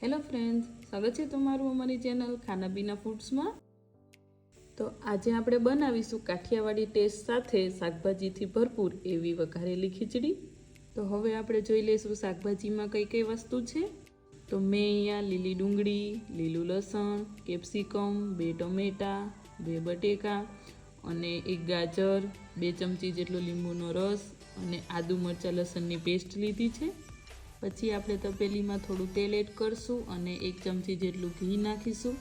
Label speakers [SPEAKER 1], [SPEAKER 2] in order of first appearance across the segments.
[SPEAKER 1] Hello friends, સ્વાગત છે તમારું અમારી ચેનલ ખાના પીના ફૂડ્સમાં। તો આજે આપણે બનાવીશું કાઠિયાવાડી ટેસ્ટ સાથે શાકભાજીથી ભરપૂર એવી વઘારેલી ખીચડી। તો હવે આપણે જોઈ લઈશું શાકભાજીમાં કઈ કઈ વસ્તુ છે। તો મેં અહીંયા લીલી ડુંગળી, લીલું લસણ, કેપ્સિકમ, 2 ટમેટા, 2 બટેકા અને 1 ગાજર, 2 ચમચી જેટલો લીંબુનો રસ અને આદુ મરચાં લસણની પેસ્ટ લીધી છે। પછી આપણે તપેલીમાં થોડું તેલ એડ કરશું અને 1 ચમચી જેટલું ઘી નાખીશું।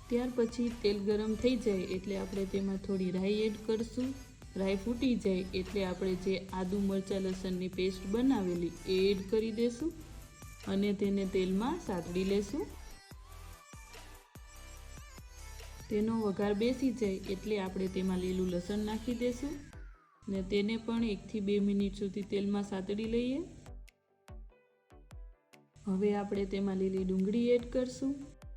[SPEAKER 1] ત્યાર પછી તેલ ગરમ થઈ જાય એટલે આપણે તેમાં થોડી રાઈ એડ કરશું। રાઈ ફૂટી જાય એટલે આપણે જે આદુ મરચાં લસણની પેસ્ટ બનાવેલી એ એડ કરી દેશું અને તેને તેલમાં સાતળી લેશું। તેનો વઘાર બેસી જાય એટલે આપણે તેમાં લીલું લસણ નાખી દેશું ને તેને પણ 1 થી 2 મિનિટ સુધી તેલમાં સાતળી લઈએ। હવે આપણે તેમાં લીલી ડુંગળી એડ કરશું।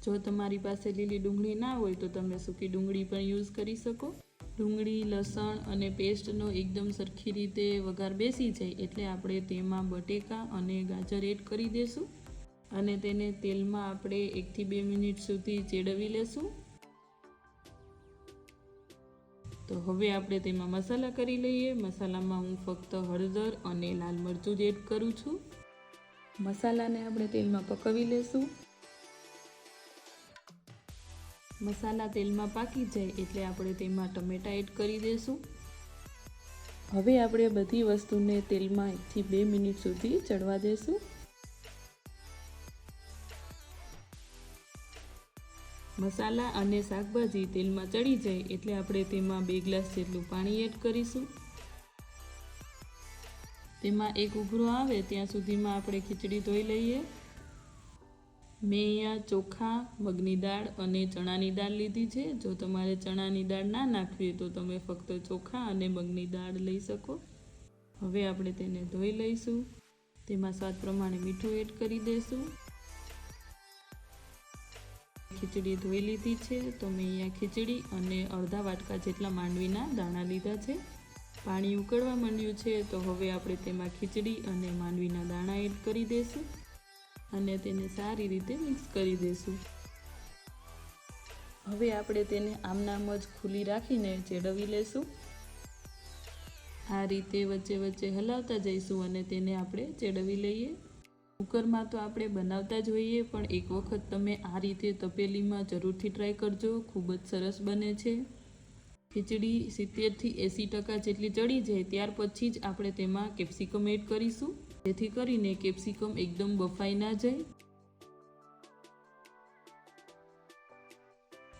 [SPEAKER 1] જો તમારી પાસે લીલી ડુંગળી ના હોય તો તમે સૂકી ડુંગળી પણ યુઝ કરી શકો। ડુંગળી, લસણ અને પેસ્ટનો એકદમ સરખી રીતે વઘાર બેસી જાય એટલે આપણે તેમાં બટેકા અને ગાજર એડ કરી દેશું અને તેને તેલમાં આપણે 1 થી 2 મિનિટ સુધી ચેડવી લેશું। તો હવે આપણે તેમાં મસાલા કરી લઈએ। મસાલામાં હું ફક્ત હળદર અને લાલ મરચું જ એડ કરું છું। મસાલાને આપણે તેલમાં પકવી લેશું। મસાલા તેલમાં પાકી જાય એટલે આપણે તેમાં ટમેટા એડ કરી દેશું। હવે આપણે બધી વસ્તુને તેલમાં 1 થી 2 મિનિટ સુધી ચડવા દેશું। મસાલા અને શાકભાજી તેલમાં ચડી જાય એટલે આપણે તેમાં 2 ગ્લાસ જેટલું પાણી એડ કરીશું। તેમાં એક ઉભરો આવે ત્યાં સુધીમાં આપણે ખીચડી ધોઈ લઈએ। મેં અહીંયા ચોખા, મગની દાળ અને ચણાની દાળ લીધી છે। જો તમારે ચણાની દાળ ના નાખવી તો તમે ફક્ત ચોખા અને મગની દાળ લઈ શકો। હવે આપણે તેને ધોઈ લઈશું। તેમાં સ્વાદ પ્રમાણે મીઠું એડ કરી દઈશું। ખીચડી ધોઈ લીધી છે તો મેં અહીંયા ખીચડી અને અડધા વાટકા જેટલા માંડવીના દાણા લીધા છે। પાણી ઉકળવા માંડ્યું છે તો હવે આપણે તેમાં ખીચડી અને માંડવીના દાણા એડ કરી દઈશું અને તેને સારી રીતે મિક્સ કરી દઈશું। હવે આપણે તેને આમનામ જ ખુલ્લી રાખીને ચેડવી લેશું। આ રીતે વચ્ચે વચ્ચે હલાવતા જઈશું અને તેને આપણે ચેડવી લઈએ। કુકરમાં તો આપણે બનાવતા જ હોઈએ પણ એક વખત તમે આ રીતે તપેલીમાં જરૂરથી ટ્રાય કરજો, ખૂબ જ સરસ બને છે। ખીચડી 70 થી 80% જેટલી ચડી જાય ત્યાર પછી જ આપણે તેમાં કેપ્સિકમ એડ કરીશું જેથી કરીને કેપ્સિકમ એકદમ બફાઈ ના જાય।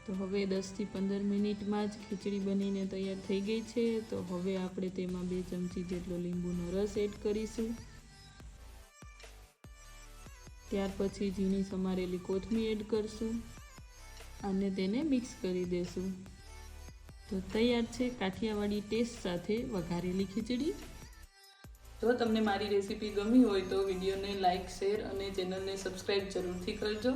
[SPEAKER 1] તો હવે 10 થી 15 મિનિટમાં જ ખીચડી બનીને તૈયાર થઈ ગઈ છે। તો હવે આપણે તેમાં 2 ચમચી જેટલો લીંબુનો રસ એડ કરીશું। ત્યાર પછી ઝીણી સમારેલી કોથમીર એડ કરશું અને તેને મિક્સ કરી દેશું। તો તૈયાર છે કાઠિયાવાડી ટેસ્ટ સાથે વઘારેલી ખીચડી। જો તમને મારી રેસીપી ગમી હોય તો વિડીયોને લાઇક, શેર અને ચેનલને સબસ્ક્રાઈબ જરૂરથી કરજો।